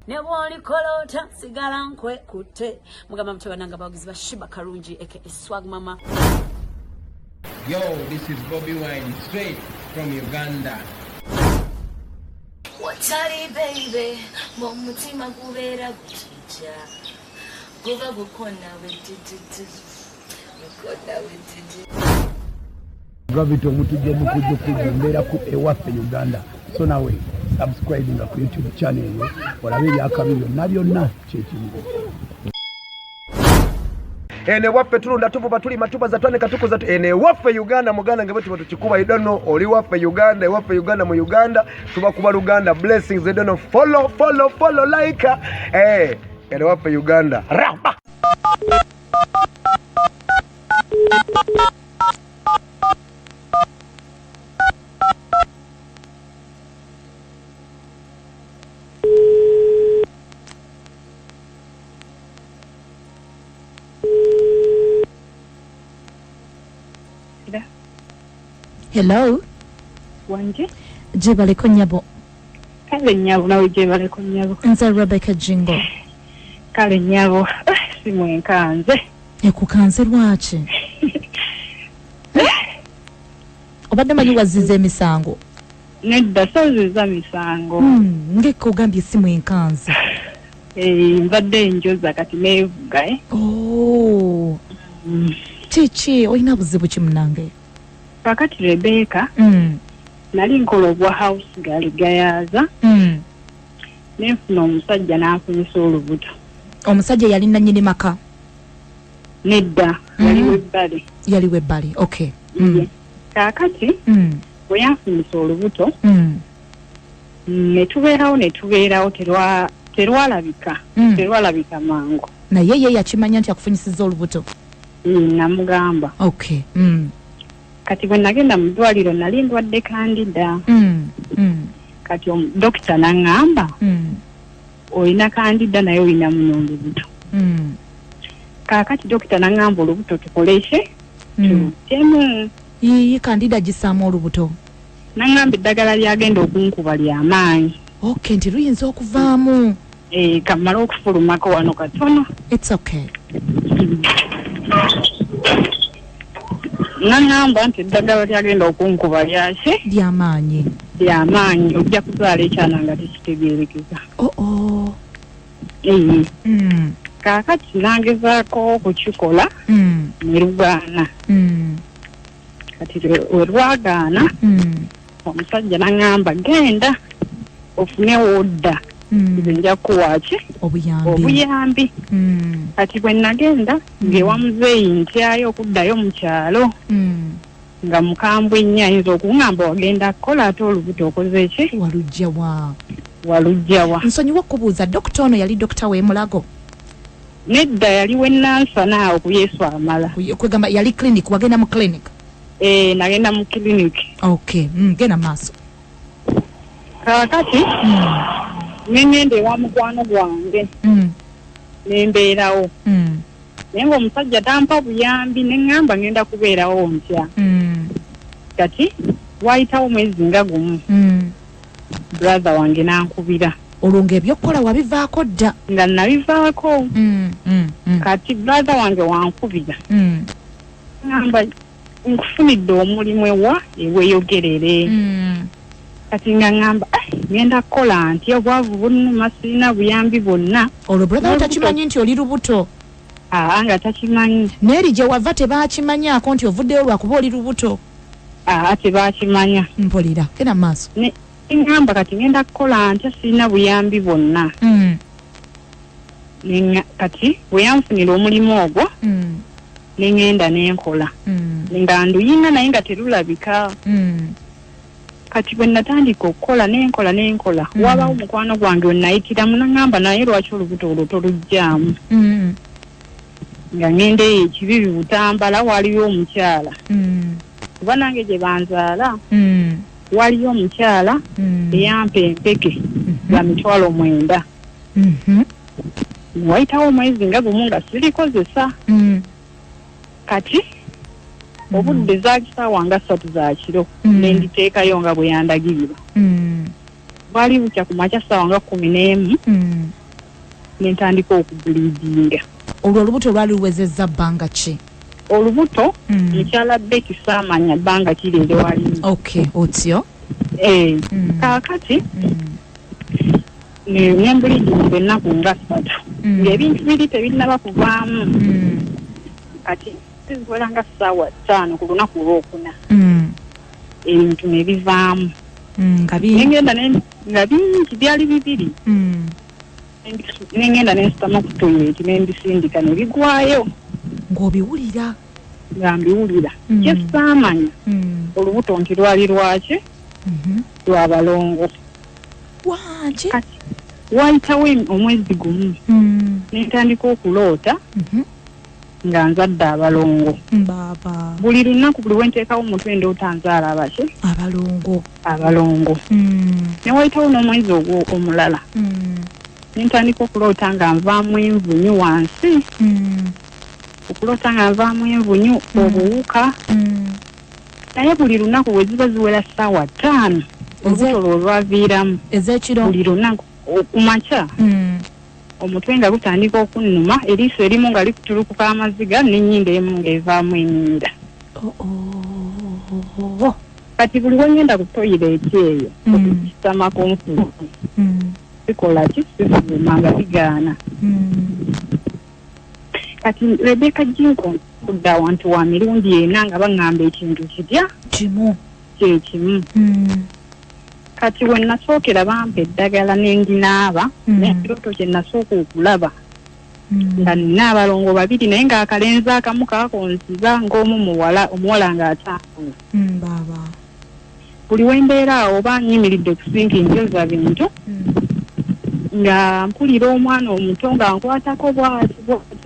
Nebwoli kolota sigala nkwe kute mugamba mutabananga bawagizi ba Shiba Karungi aka Swag Mama. Yo, this is Bobby Wine straight from Uganda. Watari baby, mumutima kubera guchicha. Kuva gukona wetiti. Gukona wetiti. Gravity omutuje mukuje kumbera ku ewaffe Uganda. So nawe subscribing ku YouTube channel yo olabe byakabiro nabyonna kyekimu. Ene waffe tulunda tuvuba tuli matuba za twane katuko za ene waffe Uganda muganda ngebe tuba tukikuba I don't know oli waffe Uganda waffe Uganda mu Uganda tuba kuba Uganda blessings I don't know follow like ene waffe Uganda ramba. Hello. Wanje. Jebale konyabo. Kale nyabo nawe jebale konyabo. Nze Rebecca Jingo. Kale nyabo. Simwe nkanze. Ekukanze lwaki? Obadde manyi wazize emisango. Nedda soziza misango. Ngeke ogambye simwe nkanze. Mbadde njoza kati nevuga Oh. Chichi oyina buzibu kimunange. Pakati Rebecca. Nali nkola obwa house gali gayaza. Nefuna omusajja n'afunyisa olubuto. Omusajja yali nannyini maka. Nedda yali webbali. Okay. Kakati bwe yafunisa olubuto netubeerawo terwalabika mangu. Naye ye yakimanya nti akufunyisiza olubuto. Namugamba. Okay. Kati bwe nagenda mu ddwaliro nali ndwadde kandida. Kati dokita n'aŋŋamba olina kandida naye olina muno olubuto. Kaakati dokita n'aŋŋamba olubuto tukoleshe tutemu. Iyi kandida gisaamu olubuto. N'aŋŋamba eddagala lyagenda okunkuba ly'amaanyi. Okay, nti luyinza okuvaamu. Kamala okufulumako wano katono. It's okay. N'aŋŋamba nti eddagala lyagenda okunkuba ly'amaanyi. Ojja kuzaala ekyana nga tekitegeerekeza. Kaakati nangezaako okukikola ne lugaana. Kati we lwagaana omusajja n'aŋŋamba genda ofune wodda nja kuwaaki obuyambi. Kati bwe nagenda ng'ewa muzeeyi ntyayo okuddayo mu kyalo nga mukambwe nnyo ayinza okuŋŋamba wagenda kukola ate olubuto okoze ki? Walugjawa. Nsonyiwa okubuuza dokita ono yali dokita w'emulago? Nedda yali wennansana awo ku Yesu amala. Kwegamba yali clinic, wagenda mu clinic? Nagenda mu clinic. Okay, genda maaso. Kaakati nengenda ewa mukwano gwange nembeerawo. Naye ng'omusajja tampa buyambi neŋŋamba ngenda kubeerawo ntya. Kati wayitawo mwezi nga gumu brother wange n'ankubira. Olwo ng'ebyokukola wabivaako dda? Nga nabivaako. Kati brother wange wankubira ŋŋamba nkufunidde omulimu eweeyogerere. Kati nga ŋŋamba ngenda kukola ntya obwavu bunnuma sirina buyambi bwonna. Olwo brother takimanyi nti oli lubuto? Nga takimanyi. Neeri gye wava tebakimanyako nti ovuddeyo lwakuba oli lubuto? Tebakimanya. Mpulira genda maaso. Ngamba kati ngenda kukola ntya sirina buyambi bwonna. Kati bwe yanfunira omulimu ogwo nengenda nenkola nga nduyina naye nga terulabika. Kati bwe natandika okukola nenkola wabawo mukwano gwange wenayitiramu n'aŋŋamba naye lwaki olubuto olwo toluggyaamu. Nga ngenda eyo ekibibi Butambala waliyo omukyala kuba nange gye banzaala waliyo omukyala eyampa empeke za mitwalo 9. Wayitawo omwezi nga gumu nga sirikozesa. Kati obudde zaaki ssaawa nga 3 za kiro ne nditeekayo nga bwe yandagirira bwali bukya ku makya ssaawa nga 11 ne ntandika okubuliidinga. Olwo olubuto lwali luwezezza bbanga ki? Olubuto mukyala Becky saamanya bbanga kireere wali. Okay, otyo. Kaakati ne mbuliidinga ennaku nga 3 ng'ebintu biri tebinnaba kuvaamu kati ziwera nga ssaawa 5 ku lunaku olwokuna ebintu ne bivaamu nengenda nga bingi byali bibiri nengenda nensitama ku toyileti nembisindika ne bigwayo ng'obiwulira nga mbiwulira kyesaamanya olubuto nti lwali lwaki lwa balongo waki wayitawo omwezi gumu nentandika okuloota nga nzadde abalongo baba buli lunaku buli wenteekawo omutwe ndoota nzaala abaki abalongo ne wayitawo n'omwezi ogwo omulala nentandika okuloota nga nvaamu envunyu wansi okuloota nga nvaamu envunyu obuwuka naye buli lunaku we ziba ziwera ssaawa 5 olubuto lwo lwaviiramu ez'ekiro buli lunaku kumakya omutwe nga gutandika okunnuma eriiso erimu nga likutulukuka amaziga n'ennyindo emu ng'evaamu ennyinda kati buli wengenda ku toyileti eyo okukisama konfuusi sikola ki sivuma nga bigaana kati Rebecca Jinko kudda awantu wa mirundi ena nga baŋŋamba ekintu kitya kimu kyekimu kati we nasookera bampa eddagala n'enginaaba n'ekirooto kye nasooka okulaba nga nina abalongo 2 naye ng'akalenzi akamu kaakonziza ng'omu omuwala ng'atambula baba buli wembeera awo oba nyimiridde kusinga njoza bintu nga mpulira omwana omuto nga nkwatako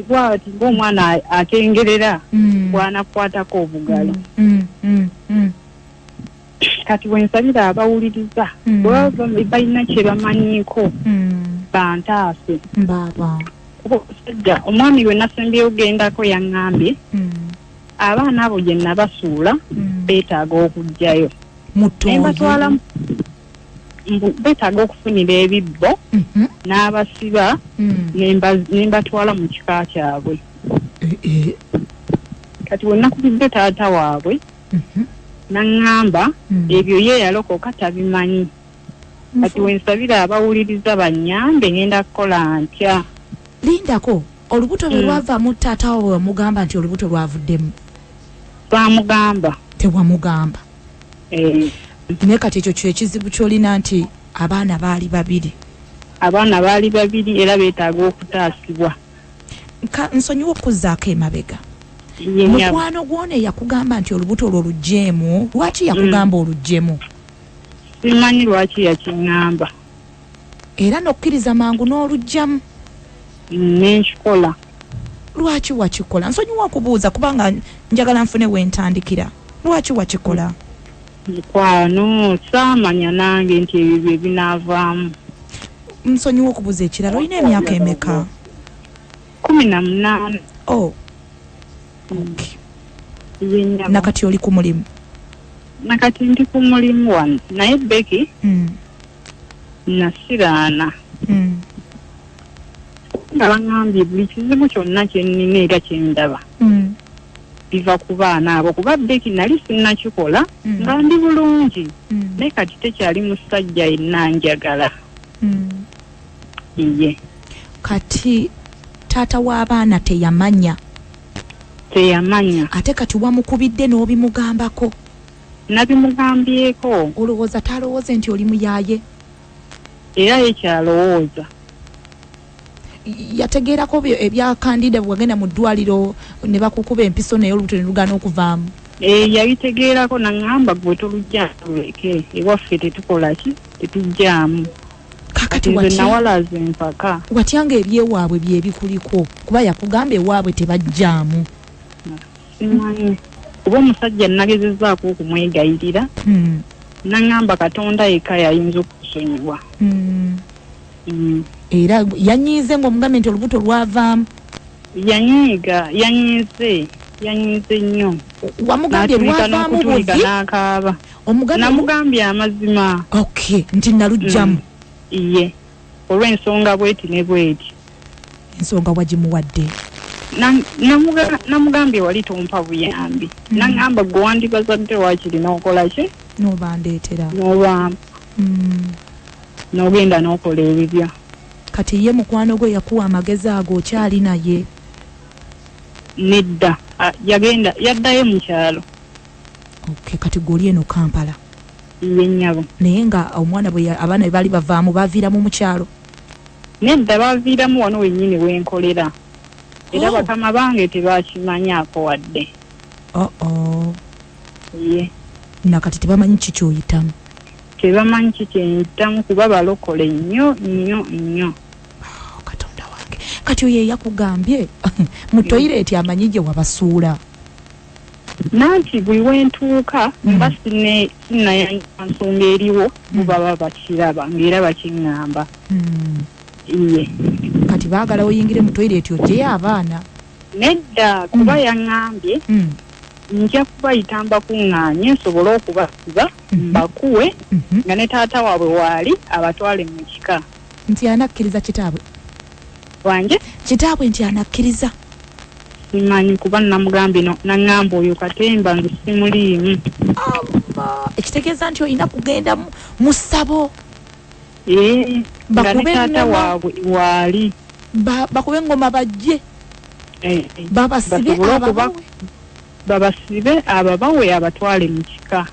bwati ng'omwana akengerera bw'anakwatako obugalo kati wensabira abawuliriza bwaba balina kye bamanyiiko bantaase baba omusajja omwami gwe nasembyeyo ogendako yaŋŋambye abaana abo gye nabasuula beetaaga okugjayo nembatwala beetaaga okufunira ebibbo n'abasiba nembatwala mu kika kyabwe kati we nakubidde taata waabwe naŋŋamba ebyo ye yalokoka tabimanyi kati wensabira abawuliriza bannyambe ngenda kukola ntya. Lindako olubuto lwe lwavaamu taata wawe wamugamba nti olubuto lwavuddemu? Bamugamba. Tewamugamba? Naye kati ekyo kyekizibu kyolina nti abaana baali 2. Abaana baali 2 era beetaaga okutaasibwa. Nsonyiwa okuzzaako emabega. Mukwano gw'ono yakugamba nti olubuto lwo lugjeemu, lwaki yakugamba olugjeemu? Simanyi lwaki yakiŋŋamba. Era n'okkiriza mangu n'olugjamu? Nenkikola. Lwaki wakikola? Nsonyiwa okubuuza kubanga njagala nfune wentandikira. Lwaki wakikola? Mukwano saamanya nange nti ebyo binaavaamu. Nsonyiwa okubuuza ekirala, olina emyaka emeka? 18. Oh. Okay. Nakati oli ku mulimu? Nakati ndi ku mulimu wano naye Becky nasiraana nga baŋŋambye buli kizibu kyonna kye nnina era kye ndaba biva ku baana abo kuba Becky nali sinnakikola nga ndi bulungi naye kati tekyali musajja yenna njagala iye. Kati taata w'abaana teyamanya? Teyamanya. Ate kati wamukubidde n'obimugambako? Nabimugambyeko. Olowooza talowooze nti oli muyaaye? Era yekyalowooza. Yategeerako ebya Kandida bwe wagenda mu ddwaliro ne bakukuba empiso naye olubuto ne lugaana okuvaamu? Yabitegeerako naŋŋamba gwe tolujja tuleke ewaffe tetukola ki tetujjaamu. Kakati nawalaza empaka. Watyanga ebyewaabwe byebikuliko kuba yakugamba ewaabwe tebajjaamu? Simanyi kuba omusajja nagezezzaako okumwegayirira naŋŋamba Katonda yekka yayinza okusonyiwa. Era yanyiize ng'omugambe nti olubuto lwavaamu? Yanyiize yanyize nnyo. Wamugambye lwavaamu buvi? Namugambye amazima. Okay, nti nalujjamu. Iye. Olw'ensonga bweti ne bweti. Ensonga wagimuwadde? Namugambye wali tompa buyambi. Nangamba gwe wandibazadde wakiri n'okola ki? N'obandeetera. N'obamba. N'ogenda n'okola ebibyo. Kati ye mukwano gwe yakuwa amagezi ago okyali naye? Nedda. Yaddayo mu kyalo. Okay, kati goli eno Kampala. Iye nnyabo. Naye nga omwana abaana bwe bali bavaamu baviiramu mu kyalo? Nedda baviiramu wano wennyini wenkolera. Era bakama bange tebakimanyaako wadde. Ye. Nakati tebamanyi kikyoyitamu? Tebamanyi kikyoyitamu kuba balokole nnyo. Katonda wange. Kati oyo yakugambye mu toilet amanyi gye wabasuula? Nanti buli wentuuka mba sinayanja nsonga eriwo baba bakiraba ng'era bakiŋŋamba. Iye. Kati baagala oyingire mu toilet ogyeyo abaana? Nedda kuba yaŋŋambye nja kubayita mbakuŋŋaanye nsobole okubasiba mbakuwe nga ne taata waabwe waali abatwale mu kika. Nti anakkiriza kitaabwe? Wange? Kitaabwe nti anakkiriza? Simanyi kuba namugambye naŋŋamba oyo Katemba nze simuliimu. Ekitegeeza nti olina kugenda mu ssabo? Nga ne taata waabwe waali. Bakube engoma bajje? Babasibe ababawe? Babasibe ababawe abatwale mu kika.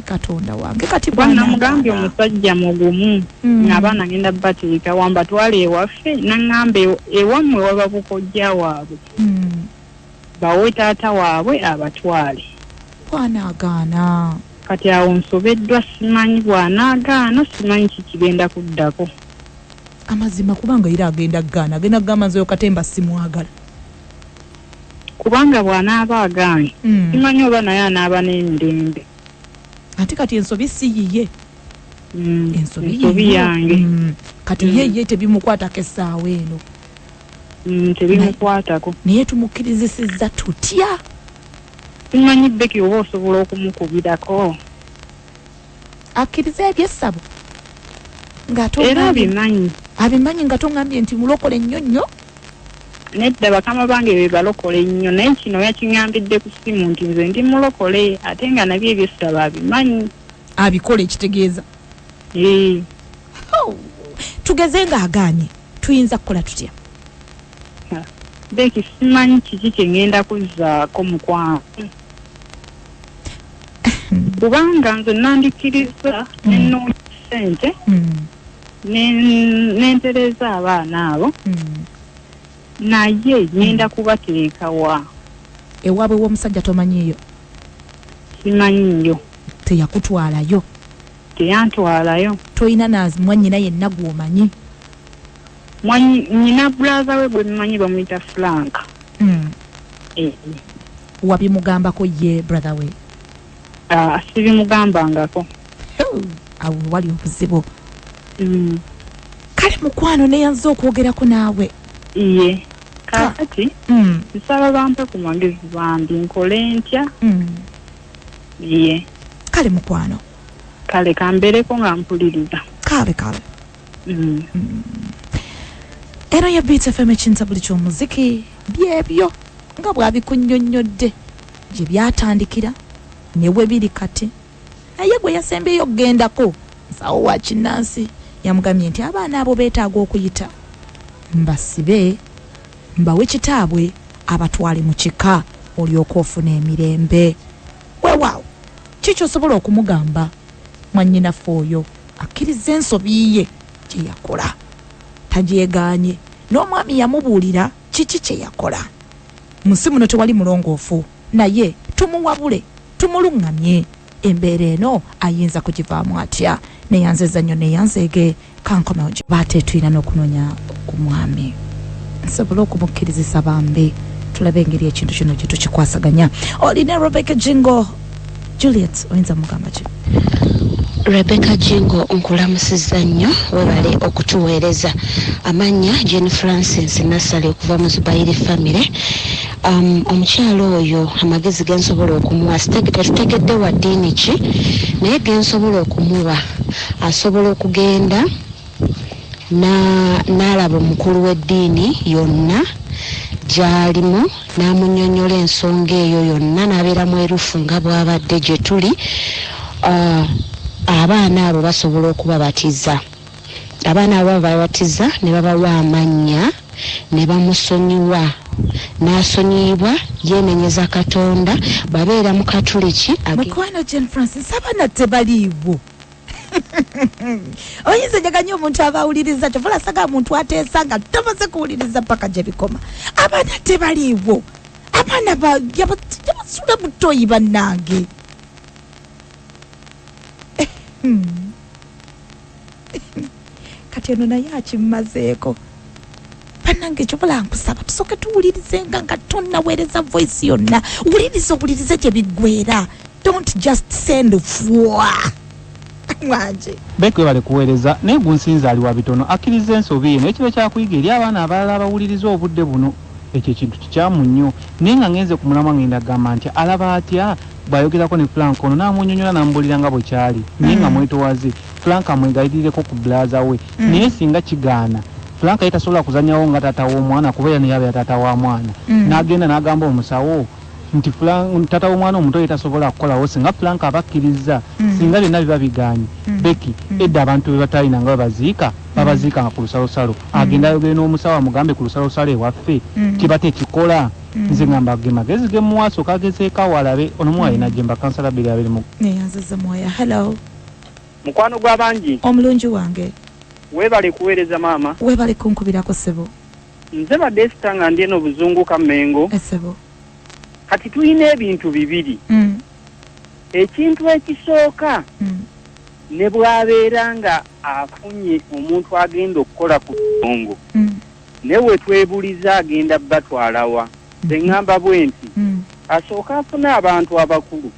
Katonda wange. Kati namugambye omusajja mugumu ng'abaana ngenda bateeka wambatwale ewaffe naŋŋamba ewammwe waba bukojja waabwe bawe taata waabwe abatwale. Bw'anaagaana? Kati awo nsobeddwa simanyi bw'anaagaana simanyi kikigenda kuddako. Amazima kubanga era agenda gaana agenda kugamba nze Katemba simwagala. Kubanga bw'anaaba agaanye simanyi oba naye anaaba n'emirembe. Ate kati ensobi si yiye? Ensobi yange. Kati ye tebimukwatako essaawa eno? Tebimukwatako. Naye tumukirizisizza tutya? Simanyi Beki oba osobola okumukubirako. Akkiriza ebyessabo? Era abimanyi. Abimanyi nga tongambye nti mulokole nnyo nnyo? Nedda bakama bange be balokole nnyo naye kino yakiŋŋambidde ku ssimu nti nze ndi mulokole ate nga nabyo ebyessabo abimanyi. Abikola ekitegeeza? Tugeze ng'agaanye tuyinza kukola tutya? Beki simanyi kiki kye ŋŋenda kuzzaako mukwano. Kubanga nze nandikkiriza nenoonya ssente nentereza abaana abo naye ŋŋenda kubateeka wa? Ewaabwe w'omusajja tomanyiiyo? Simanyiiyo. Teyakutwalayo? Teyantwalayo. Toyina mwannyina yenna gw'omanyi? Nyina bulaza we gwe mmanyi bamuyita Frank. Wabimugambako ye brother we? Sibimugambangako. Awo wali obuzibu. Kale mukwano neyanza okwogerako naawe? Iye. Kati nsaba bampe ku magezi bambi nkole ntya? Iye. Kale mukwano. Kale kambereko nga mpuliriza. Kale. Eno ya Beat FM ekintabuli ky'omuziki byebyo nga bwabikunnyonnyodde gye byatandikira ne bwe biri kati. Naye gwe yasembeyo okgendako nsawo wa kinnansi yamugambye nti abaana abo beetaaga okuyita mbasibe mbawe kitaabwe abatwale mu kika olyoka ofuna emirembe. Weewaawo kiki osobola okumugamba mwannyinaffe oyo akkiriza ensobi ye gye yakola tagyegaanye n'omwami yamubuulira kiki kye yakola. Munsi muno tewali mulongoofu naye tumuwabule tumuluŋŋamye embeera eno ayinza kugivaamu atya. Neyanzeza nnyo neyanzeege kankomewo gye baate tulina n'okunoonya ku mwami nsobola okumukkirizisa bambi tulabe engeri ekintu kino gye tukikwasaganya. Olina Rebecca Jingo Juliet oyinza mugamba ki? Rebecca Jingo nkulamusizza nnyo webale okutuweereza amanya Jane Francis Nassali okuva mu Zubairi family. Omukyalo oyo amagezi gensobola okumuwa tetutegedde wa ddiini ki naye gensobola okumuwa asobola okugenda n'alaba omukulu w'eddiini yonna gy'alimu n'amunnyonnyola ensonga eyo yonna n'abeera mwerufu nga bw'abadde gye tuli. Abaana abo basobola okubabatiza. Abaana abo babatiza ne babawa amannya ne bamusonyiwa n'asonyibwa yenenyeza Katonda babeera mu Katuliki. Mukwano Jane Francis abaana tebaliiwo. Oyinza njaganya omuntu abawuliriza tovola saga muntu ateesa nga tomaze kuwuliriza paka gye bikoma. Abaana tebaliiwo. Abaana yabasula butoyi bannange. Kati ono naye akimazeeko. Bannange kyobola nkusaba tusooke tuwulirizenga nga tonnaweereza voice yonna. Wulirize gye biggweera. Don't just send fwa. Mwanje. Bekwe bale kuweereza naye gunsinza ali wa bitono akkiriza ensobi eno ekibe kyakuyiga eri abaana abalala abawuliriza obudde buno. Ekyo ekintu kikyamu nnyo naye nga ngenze ku mulamwa ngenda gamba nti alaba atya bwayogerako ne Frank ono n'amunyonyola n'ambulira nga bwe kyali naye nga mwetowaze Frank amwegayirireko ku blaza we naye singa kigaana Frank tasobola kuzanyawo nga taata w'omwana kubeera naye abeera taata wa mwana n'agenda n'agamba omusawo nti Frank taata w'omwana omuto tasobola kukolawo singa Frank abakkiriza singa byonna biba biganye Becky edda abantu be batalina nga babaziika babaziika ku lusalosalo agenda ayogere n'omusawo amugambe ku lusalosalo ewaffe kibate kikola nze ngamba magezi gemuwaso kagezeeka walabe onomuwa yina jemba kansala biri abiri mu neyanzaza moya. Hello mukwano gw'abangi omulungi wange webale kuweereza maama webale kunkubirako sebo nze badde sitanga ndi eno buzunguka Mengo esebo kati tulina ebintu bibiri ekintu ekisooka ne bw'abeera nga afunye omuntu agenda okukola ku bongo ne we twebuliza agenda batwalawa ngamba bwe nti asooka afune abantu abakulu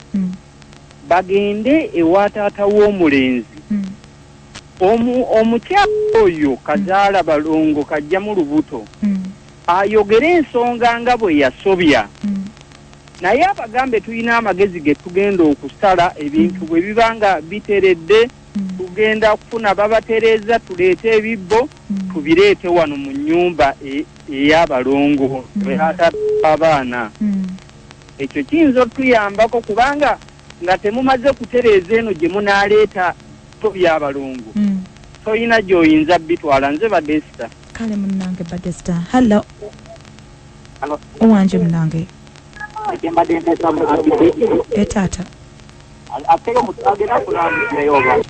bagende ewa taata w'omulenzi omukyala oyo kazaala balongo kajja mu lubuto ayogere ensonga nga bwe yasobya naye abagambe tulina amagezi ge tugenda okusala ebintu bwe biba nga biteredde tugenda kufuna babatereeza tuleete ebibbo tubireete wano mu nnyumba ey'abalongo abaana ekyo kiyinza otuyambako kubanga nga temumaze kutereeza eno gye munaaleeta to by'abalongo toyina gy'oyinza bitwala nze badesita kale munnange badesita. Hello owanje munnange etaata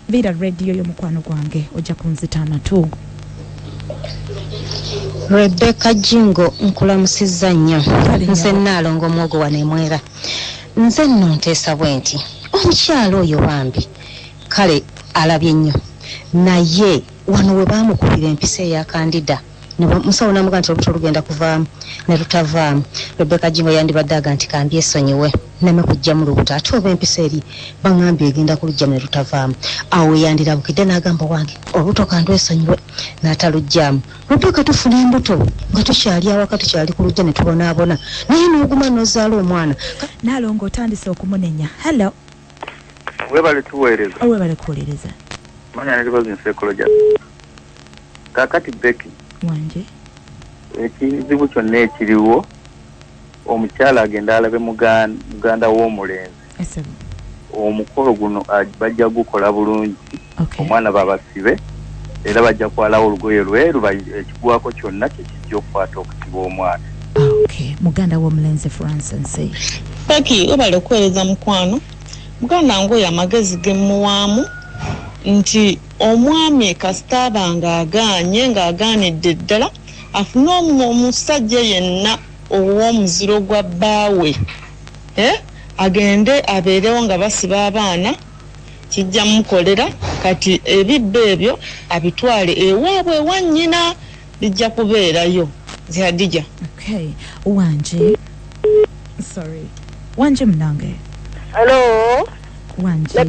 bira radio y'omukwano gwange ojja kunzita amatu. Rebecca Jingo nkulamusizza nnyo nze Naalongo mwogo wanemwera nze nno nteesa bwe nti omukyalo oyo bambi kale alabye nnyo naye wano we baamukubira empisa eya kandida musawo namuga nti olubuto lugenda kuvaamu ne lutavaamu. Rebecca Jingo yandibadde aga nti kambye esonyiwe neme kujja mu lubuto ate oba empisa eri baŋŋambye egenda kulujjamu ne lutavaamu. Awo yandirabukidde n'agamba wange olubuto kandu esonyiwe n'atalujjamu. Rebecca tufuna embuto nga tukyali awaka tukyali ku lujja ne tubonaabona naye n'oguma n'ozaala omwana. Naalongo otandise okumunenya. Hello webale tuweereza webale kuwuliriza manya netibazi nsekoloja kakati Becky wanje ekizibu kyonna ekiriwo omukyala agenda alabe muganda w'omulenzi omukolo guno bajja gukola bulungi omwana babasibe era bajja kwalawo olugoye lweru ekigwako kyonna kyekijja okukwata okusiba omwana. muganda w'omulenzi Francis Becky webale okuweereza mukwano muganda ngoyo amagezi gemuwaamu nti omwami kasitaba ng'agaanidde ddala afune omusajja yenna ow'omuziro gwa bbaawe agende abeerewo nga basiba abaana kijja mukolera kati ebibbo ebyo abitwale ewaabwe ewa nnyina bijja kubeerayo zihadija. wanje munange. Hello wanje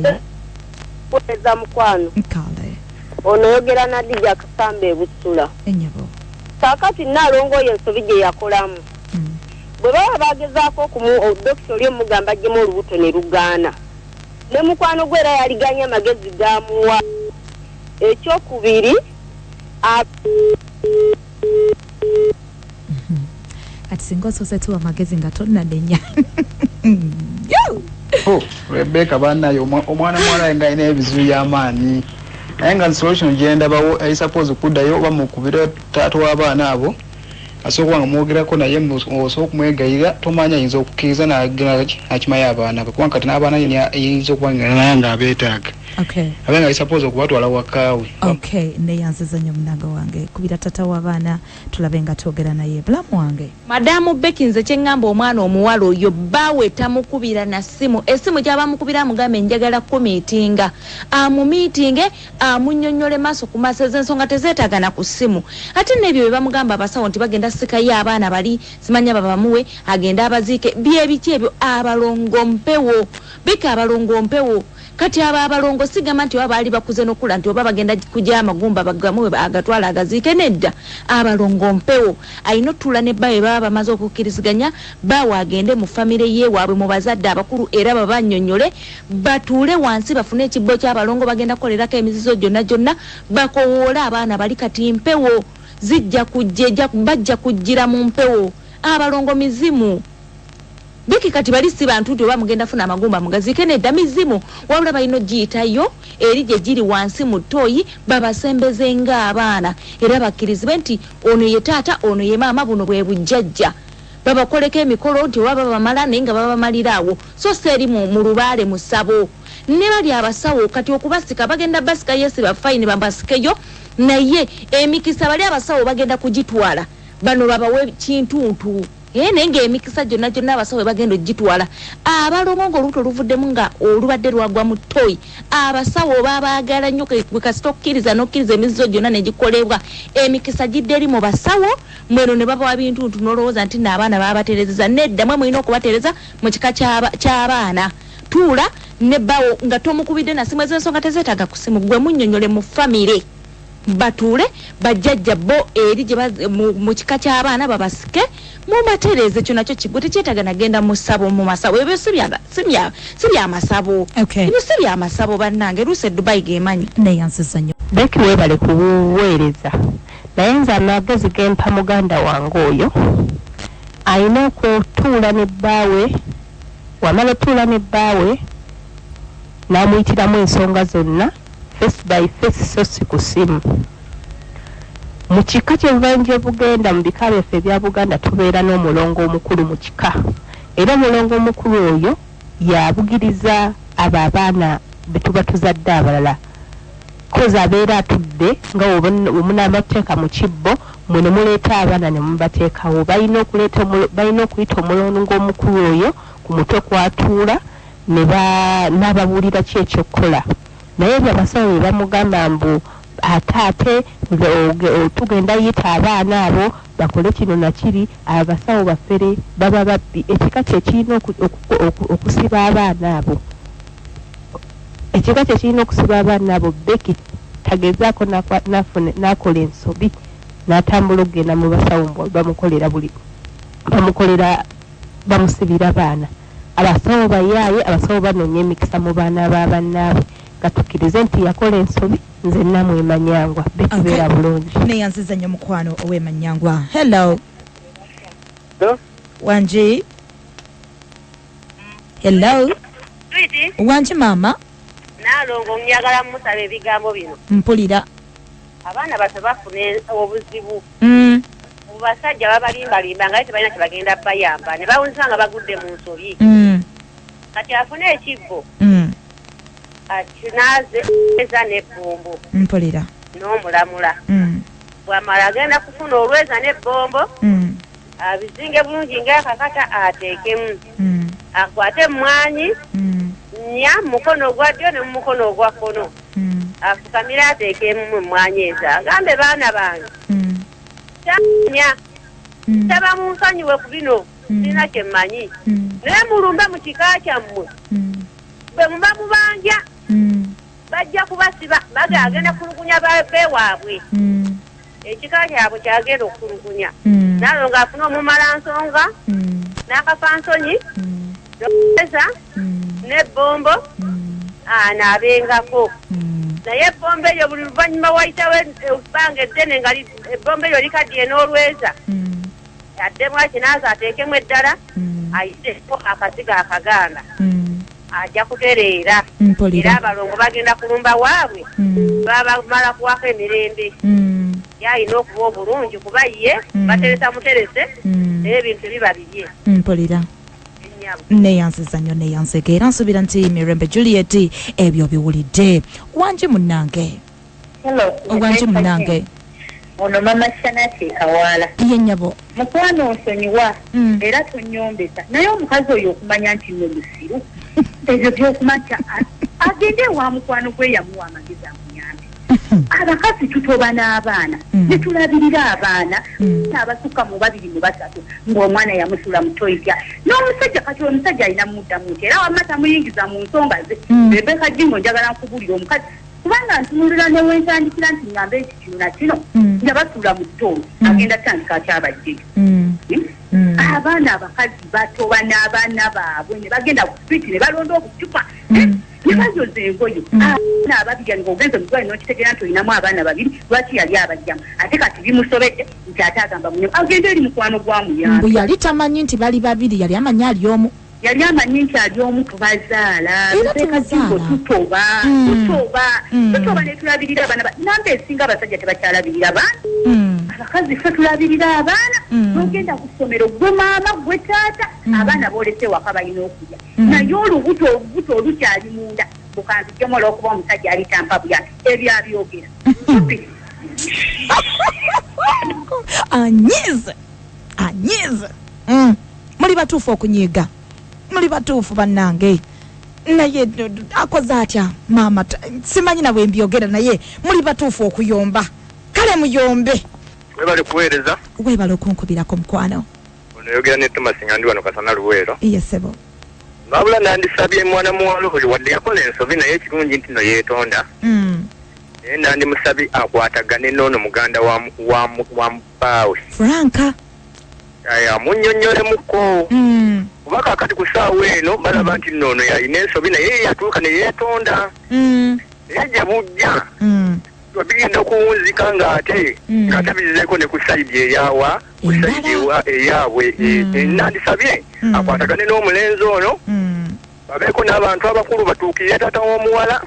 kuweza mukwano. Nkale. Ono yogera na Dija Kasambe Busula. Enyabo. Kakati Nalongo yensobi gye yakolamu. Bwe baba bagezaako dokita oli omugamba aggemu olubuto ne lugaana. Ne mukwano gwe era yaliganya amagezi gamuwa. Ekyokubiri ati singa osose tuwa amagezi nga tonnadenya. Rebecca banayo omwana mwala nga ina ebizibu y'amaanyi naye nga solution gyendabawo I suppose kuddayo oba mukubira taata w'abaana abo asooka nga mwogerako naye osooka okumwegayira tomanya ayinza okukkiriza n'akimayo abaana kubanga kati n'abaana ayinza okuba nga abeetaaga abe nga I suppose okubatwala wakaawe. Neyanziza nnyo munange wange kubira tata w'abaana tulabe nga twogera naye bulamu wange. Madamu Becky nze kye ngamba omwana omuwala oyo baawe tamukubira na ssimu essimu gy'aba mukubira amugambe njagala kumiitinga amumiitinge amunnyonnyole maaso ku maaso ez'ensonga tezeetaaga na ku ssimu ate n'ebyo bye bamugamba abasawo nti bagenda sikayo abaana bali simanya babamuwe agenda abaziike byebiki ebyo abalongo mpewo bika abalongo mpewo kati abalongo sigama nti baali bakuze n'okula nti oba bagenda kujja amagumba bagamuwe agatwala agaziike nedda abalongo mpewo ayina otuula ne bbawe baba bamaze okukkiriziganya baawe agende mu famire ye waabwe mu bazadde abakulu era babannyonnyole batuule wansi bafune ekibbo ky'abalongo bagenda kukolerako emizizo gyonna bakowoole abaana bali kati mpewo bajja kujjira mu mpewo abalongo mizimu Biki kati bali si bantu nti bamugenda funa amagumba mugaziike nedda mizimu wabula balina ogiyitayo eri gye giri wansi mu ttooyi babasembezenga abaana era bakkirizibwe nti ono ye taata ono ye maama buno bwe bujjajja babakoleko emikolo nti oba babamala naye nga babamaliraawo so seeri mu lubaale mu ssabo ne bali abasawo kati okubasika bagenda basika yesi bafayini bambasikeyo naye emikisa bali abasawo bagenda kugitwala bano babawe kintuntu naye emikisa gyonna abasawo bagenda ogitwala abalongo olubuto luvuddemu nga olubadde lwagwa mu ttooyi abasawo babaagala nnyo kasita okkiriza n'okkiriza emizizo gyonna negikolebwa emikisa gidde eri mu basawo mweno ne babawa bintuntu n'olowooza nti n'abaana babaterezeza nedda mwe mulina okubatereza mu kika ky'abaana tuula ne bawo nga tomukubidde na simu ez'ensonga tezeetaaga ku simu gwe munnyonnyole mu famire batuule bajjajja bo eri mu kika ky'abaana babasike mubatereze ekyo nakyo kigwe tekyetaaga nagenda mu ssabo mu masabo ebyo si byamasabo ebyo si byamasabo bannange luusi Dubai gemanyi neyansiza nnyo Becky weebale kubuweereza naye nze amagezi gempa muganda wange oyo alina okutuula ne bbaawe wamala otuula ne bbaawe n'amuyitiramu ensonga zonna face by face so si ku simu mu kika ky'ebuvanjuba Buganda mu bika byaffe ebya Buganda tubeera n'omulongo omukulu mu kika era omulongo omukulu oyo yabugiriza abo abaana be tuba tuzadde abalala koza abeera atudde nga omunabateeka mu kibbo mwe ne muleeta abaana ne mubateekawo balina okuyita omulongo omukulu oyo ku mutwe kwatuula n'ababuulira ki ekyokukola naye ebyo abasawo bye bamugamba mbu ate tugenda yita abaana abo bakole kino nakiri abasawo baffere baba babbi ekika kye kirina okusiba abaana abo Becky tagezaako n'akola ensobi n'atambula okugenda mu basawo bamusibira abaana abasawo bayaaye abasawo banoonya emikisa mu baana b'abannaabwe katukkirize nti yakola ensobi nze namwemanyangwa bekibeera bulungi neyanziza nnyo mukwano ow'emanyangwa hello wanji hello wanji maama Nalongo njagala musaba ebigambo bino mpulira abaana bato bafune obuzibu basajja babalimbalimba nga tebalina kye bagenda bayamba ne bawunza nga bagudde mu nsobi kati afune ekibbo akinaze eza n'ebbombo mpulira n'omulamula bwamala agenda kufuna olweza n'ebbombo abizinge bulungi ng'akakata ateekemu akwate emmwanyi nya mukono ogwa ddyo ne mu mukono ogwa kkono afukamire ateekemu mu emmwanyi ezo agambe baana bange nya taba munsonyiwe ku bino sirina kye mmanyi naye mulumbe mu kika kyammwe bwe muba mubanja bajja kubasiba bagenda kulugunya bewaabwe ekika kyabwe kyagenda okulugunya nalo ng'afuna omumalansonga n'akafansonyi n'okuweza n'ebbombo n'abengako naye ebbombo eryo buli luvannyuma wayitawo ebbanga eddene nga ebbombo eryo likaddiye n'olweza yaddemu akinaaza ateekemu eddala ayiteko akaziga akaganda ajja kutereera era abalongo bagenda kulumba waabwe babamala kuwako emirembe yalina okuba obulungi kuba ye bateresa muterese naye ebintu biba bibye mpulira neyansiza nnyo neyanseka era nsubira nti Mirembe Juliet ebyo biwulidde wangi munnange wangi munnange ono mama Shanati Kawala ye nnyabo mukwano nsonyiwa era tonyombeza naye omukazi oyo okumanya nti nno musiru ebyo byokumanya agende wa mukwano gwe yamuwa amagezi amuyambe abakazi tutoba n'abaana netulabirira abaana n'abasukka mu 2 mu 3 ng'omwana yamusula mu toyitya n'omusajja kati omusajja alina muddamu nti era wamata muyingiza mu nsonga ze Rebecca Jingo njagala nkubulira omukazi kubanga ntunulira ne wentandikira nti ngambe eki kino na kino nga basula mu ttooyi agenda tandika akyabajjeyo abaana abakazi batoba n'abaana baabwe ne bagenda ku street ne balonda obucupa ne bazoza engoye abaana ababiri nga ogenze mugwali n'okitegeera nti olinamu abaana babiri lwaki yali abajjamu ate kati bimusobedde nti ate agamba munye agenda eri mukwano gwa muyambi mbu yali tamanyi nti bali babiri yali amanyi ali omu yali amanyi nti ali omu tubazaala tutoba netulabirira abaana namba esinga abasajja tebakyalabirira baana abakazi ffe tulabirira abaana n'ogenda ku ssomero gwe maama gwe taata abaana boolese waka balina okulya naye olubuto olukyali munda bukanzijemu olw'okuba omusajja alitampa buya ebyo abyogera anyize muli batuufu okunyiiga muli batuufu bannange naye akoze atya maama simanyi na bwe mbyogera naye muli batuufu okuyomba kale muyombe webale kuweereza webale okunkubirako mukwano onoyogera ne Thomas Ngandi wano Kasana Luweero yesebo babula nandisabye mwana muwalo oyo wadde yakola ensobi naye ekirungi nti no yeetonda naye nandi musabi akwatagane n'ono muganda wa mpaawe Franka amunnyonnyolemuko kuba kakati ku ssaawa eno balaba nti noono yalina ensobi naye yatuuka ne yeetonda naye gye bujja bigenda okuwunzika ng'ate bizizeeko ne ku sayidi eyawa ku sayidi eyaabwe nandisabye akwatagane n'omulenzi ono babeeko n'abantu abakulu batuukirire taata w'omuwala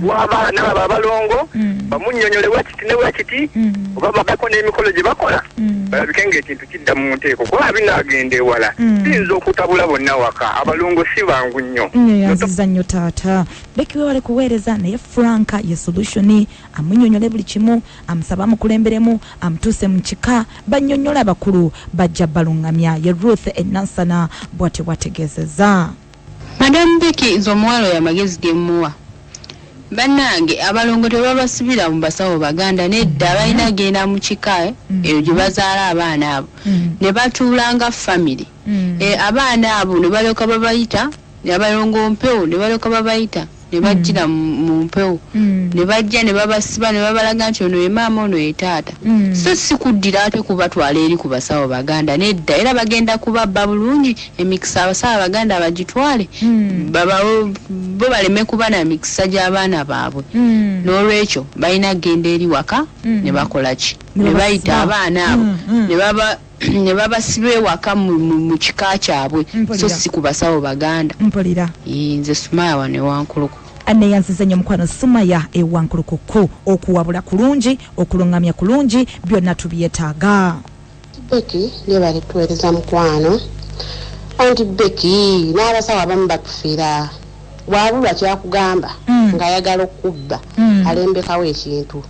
w'abaana abo abalongo bamunnyonyole wekiti ne wekiti oba babeeko n'emikolo gye bakola balabike ng'ekintu kidda mu nteeko kuba binaagenda ewala siyinza okutabula bonna waka abalongo si bangu nnyo yaziza nnyo taata beki wewale kuweereza naye Franka ye solutioni amunnyonyole buli kimu amusaba amukulemberemu amutuuse mu kika bannyonnyole abakulu bajja balungamya ye Ruth Enansana bw'ate bwategeezezza Madam Becky nzomuwalo ya magezi gemuwa bannange abalongo tebabasibira mu basawo baganda nedda balina genda mu kika eyo gye bazaala abaana abo ne batuulanga family abaana abo ne balyoka babayita ne abalongo mpewo ne balyoka babayita ne bajjira mu mpewo ne bajja ne babasiba ne babalaga nti ono ye maama ono ye taata so si kuddira ate kubatwala eri ku basawo baganda nedda era bagenda kubabba bulungi emikisa abasawo baganda bagitwale bo baleme kuba na mikisa gy'abaana baabwe n'olwekyo balina genda eri waka ne bakola ki ne bayita abaana abo ne babasiba ewaka mu kika kyabwe so si ku basawo baganda mpulira nze Sumaya wane Wankuluku aneyansiza nnyo mukwano Sumaya ewankulukuku okuwabula kulungi okulungamya kulungi byonna tubyetaaga Becky lyebale tuweereza mukwano anti Becky n'abasawo abamu batufiira bwabulwa kyakugamba ng'ayagala okubba alembekawo ekintu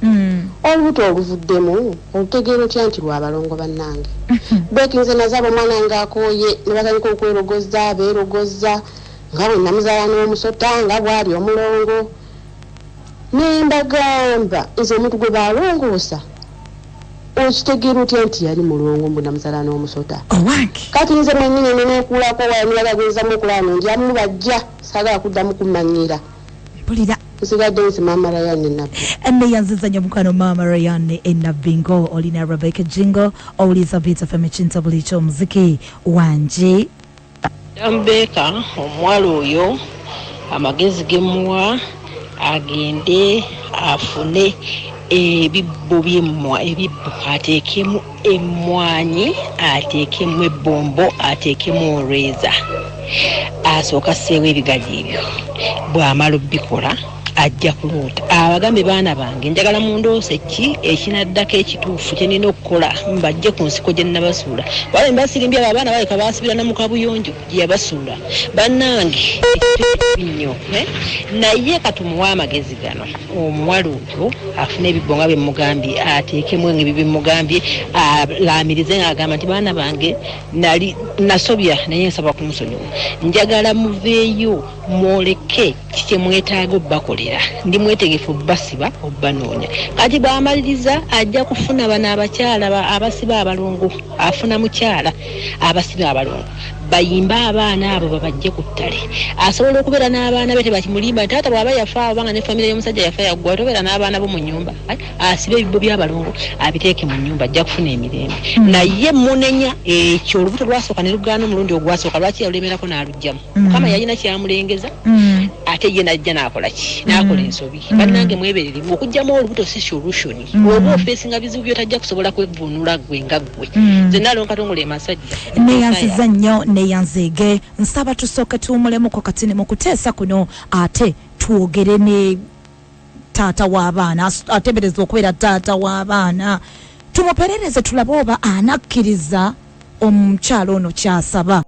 olubuto oluvuddemu olutegeero kya nti lwabalongo bannange Becky nze nazaaba omwana ng'akooye ne batandika okwerogoza beerogoza nga bwe namuzaala n'omusota nga bwali omulongo ne mbagamba nze omuntu gwe balongoosa okitegeera otya nti yali mulongo mbu namuzaala n'omusota kati nze mwennyini neneekuulako waniragagirizamu okulaba nondyamu bajja saagala kuddamu kumanyira mpulira kusigadde nsi Mama Ryan Nabbi eneyanziza nnyo mukwano Mama Ryan Nabingo olina Rebecca Jingo owuliza Beats FM ekinta buli ky'omuziki wanje Ambeka omwala oyo amagezi gemuwa agende afune ebibbo byemmwa ebibbo ateekemu emmwanyi ateekemu ebbombo ateekemu olweza asooka asseewo ebigagi ebyo bw'amala obbikola ajja kuloota abagambe baana bange njagala mundoose ki ekinaddako ekituufu kye nina okukola mbajje ku nsiko gye nnabasuula wale mbasirimbye abo abaana baleka baasibira na mu kabuyonjo gye yabasuula bannange ekitu nnyo naye katumuwa amagezi gano omuwala oyo afuna ebibbo nga bye mugambye ateekemu ebyo bye mugambye alaamirize ng'agamba nti baana bange nali nasobya naye nsaba kumusonyiwa njagala muveeyo mwoleke kikye mwetaaga obbakolera ndi mwetegefu basiba obbanoonya kati bw'amaliriza ajja kufuna bano abakyala abasiba abalongo afuna mukyala abasiba abalongo bayimba abaana abo babajje ku ttale asobola okubeera n'abaana be tebakimulimba taata bw'aba yafa obanga ne famire y'omusajja yafa yaggwa tobeera n'abaana bo mu nnyumba asibe ebibbo by'abalongo abiteeke mu nnyumba ajja kufuna emirembe naye munenya ekyo olubuto lwasooka ne lugaana omulundi ogwasooka lwaki yalulemerako n'alugjamu mukama yalina kyamulengeza ate ye najja n'akola ki n'akola ensobi bannange mwebererimu okuggyamu olubuto si solution oba ofeesinga bizibu byotajja kusobola kwevvuunula gwe nga ggwe nze naalonga katongole masajja neyanziza nnyo neyanzeege nsaba tusooke tuwumulemuko kati ne mu kuteesa kuno ate twogere ne taata w'abaana ateebereza okubeera taata w'abaana tumuperereze tulabe oba anakkiriza omukyalo ono kyasaba